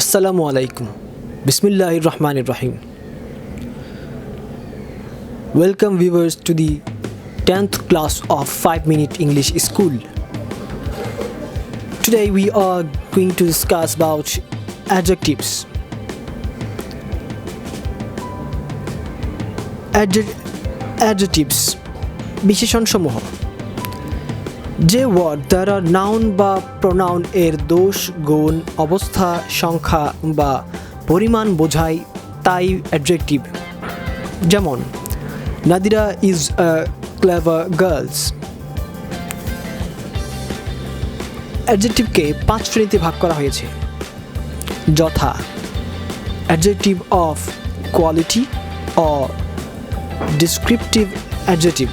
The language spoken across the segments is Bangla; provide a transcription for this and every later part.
Assalamu alaikum. Bismillahir Rahmanir Rahim. Welcome viewers to the 10th class of 5-Minute English School. Today we are going to discuss about adjectives. Adjectives বিশেষণ সমূহ যে ওয়ার্ড দ্বারা নাউন বা প্রোনাউন এর দোষ গুণ অবস্থা সংখ্যা বা পরিমাণ বোঝায় তাই অ্যাডজেক্টিভ। যেমন Nadira is a clever girls. অ্যাডজেক্টিভকে 5 শ্রেণীতে ভাগ করা হয়েছে, যথা অ্যাডজেক্টিভ অফ কোয়ালিটি ও ডিসক্রিপটিভ অ্যাডজেক্টিভ,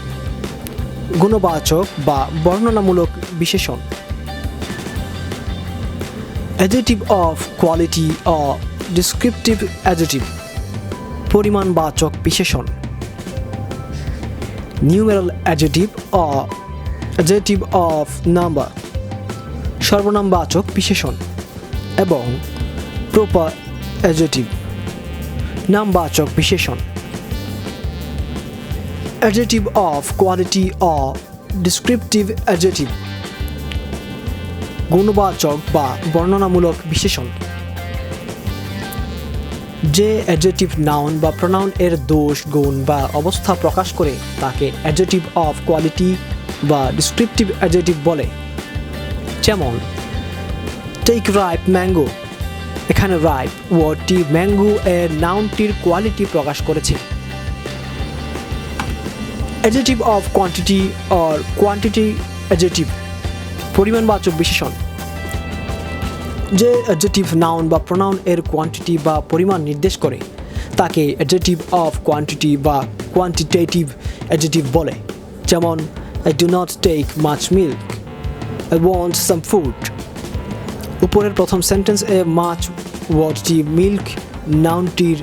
গুণবাচক বা বর্ণনামূলক বিশেষণ। অ্যাডজেক্টিভ অফ কোয়ালিটি ও ডিসক্রিপটিভ অ্যাডজেক্টিভ, পরিমাণবাচক বিশেষণ। নিউমেরাল অ্যাডজেক্টিভ ও অ্যাডজেক্টিভ অফ নাম্বার, সর্বনামবাচক বিশেষণ। এবং প্রপার অ্যাডজেক্টিভ, নামবাচক বিশেষণ। Adjective of quality or descriptive adjective, গুণবাচক বা বর্ণনামূলক বিশেষণ। যে অ্যাডজেক্টিভ নাউন বা প্রোনাউন এর দোষ গুণ বা অবস্থা প্রকাশ করে তাকে অ্যাডজেক্টিভ অফ কোয়ালিটি বা ডিসক্রিপটিভ অ্যাডজেক্টিভ বলে। যেমন টেক রাইপ ম্যাঙ্গো, এখানে রাইপ ওয়ার্ডটি ম্যাঙ্গো এর নাউনটির কোয়ালিটি প্রকাশ করেছে। Adjective of quantity or quantity adjective, পরিমাণবাচক বিশেষণ। যে অ্যাডজেক্টিভ নাউন বা প্রোনাউন এর কোয়ান্টিটি বা পরিমাণ নির্দেশ করে তাকে অ্যাডজেক্টিভ অফ কোয়ান্টিটি বা কোয়ান্টিটেটিভ অ্যাডজেক্টিভ বলে। যেমন I do not take much milk, I want some food। উপরের প্রথম সেন্টেন্সে মাছ ওয়ার্ডটি মিল্ক নাউনটির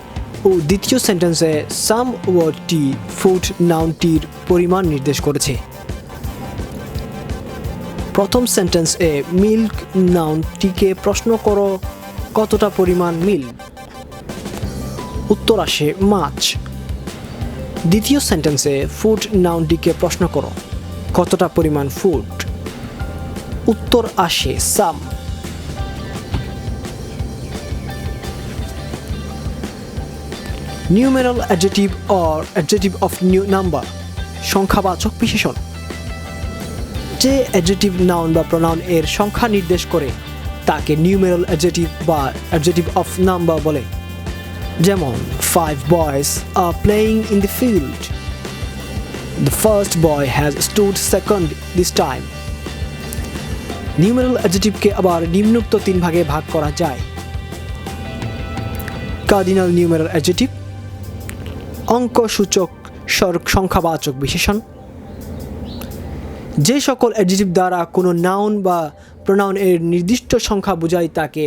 ও দ্বিতীয় সেন্টেন্সে সাম ওয়ার্ডটি ফুড নাউনটির পরিমাণ নির্দেশ করেছে। প্রথম সেন্টেন্সে মিল্ক নাউনটিকে প্রশ্ন করো কতটা পরিমাণ মিল্ক, উত্তর আসে মাছ। দ্বিতীয় সেন্টেন্সে ফুড নাউনটিকে প্রশ্ন করো কতটা পরিমাণ ফুড, উত্তর আসে some. Numeral adjective or adjective of number, সংখ্যাবাচক বিশেষণ। যে অ্যাডজেক্টিভ নাউন বা প্রোনাউন এর সংখ্যা নির্দেশ করে তাকে নিউমেরাল অ্যাডজেক্টিভ বা অ্যাডজেক্টিভ অফ নাম্বার বলে। যেমন 5 boys are playing in the field, the first boy has stood second this time। Numeral অ্যাডজেক্টিভকে আবার নিম্নোক্ত 3 ভাগে ভাগ করা যায়। কার্ডিনাল নিউমেরাল অ্যাডজেক্টিভ, অঙ্কসূচক সংখ্যাবাচক বিশেষণ। যে সকল অ্যাডজেক্টিভ দ্বারা কোনো নাউন বা প্রোনাউন এর নির্দিষ্ট সংখ্যা বোঝায় তাকে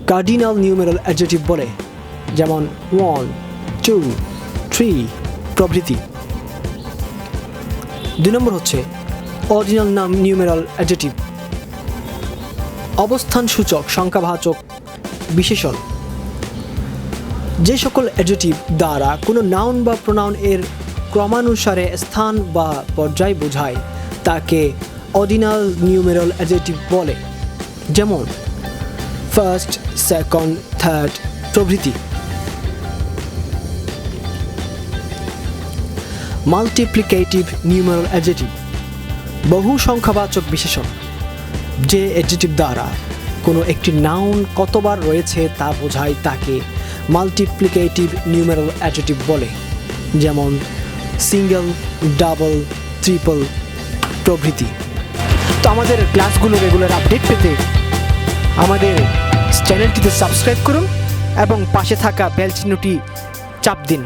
কার্ডিনাল নিউমেরাল অ্যাডজেক্টিভ বলে। যেমন 1, 2, 3 প্রভৃতি। 2 নম্বর হচ্ছে অর্ডিনাল নিউমেরাল অ্যাডজেক্টিভ, অবস্থানসূচক সংখ্যাবাচক বিশেষণ। যে সকল অ্যাডজেক্টিভ দ্বারা কোনো নাউন বা প্রোনাউন এর ক্রমানুসারে স্থান বা পর্যায় বোঝায় তাকে অর্ডিনাল নিউমেরাল অ্যাডজেক্টিভ বলে। যেমন ফার্স্ট, সেকেন্ড, থার্ড প্রভৃতি। মাল্টিপ্লিকেটিভ নিউমেরাল অ্যাডজেক্টিভ, বহু সংখ্যাবাচক বিশেষণ। যে অ্যাডজেক্টিভ দ্বারা কোনো একটি নাউন কতবার রয়েছে তা বোঝায় তাকে মাল্টিপ্লিকেটিভ নিউমেরাল অ্যাডজেক্টিভ বলে। যেমন সিঙ্গেল, ডাবল, ট্রিপল প্রভৃতি। তো আমাদের ক্লাসগুলো রেগুলার আপডেট পেতে আমাদের চ্যানেলটিতে সাবস্ক্রাইব করুন এবং পাশে থাকা বেল চিহ্নটি চাপ দিন।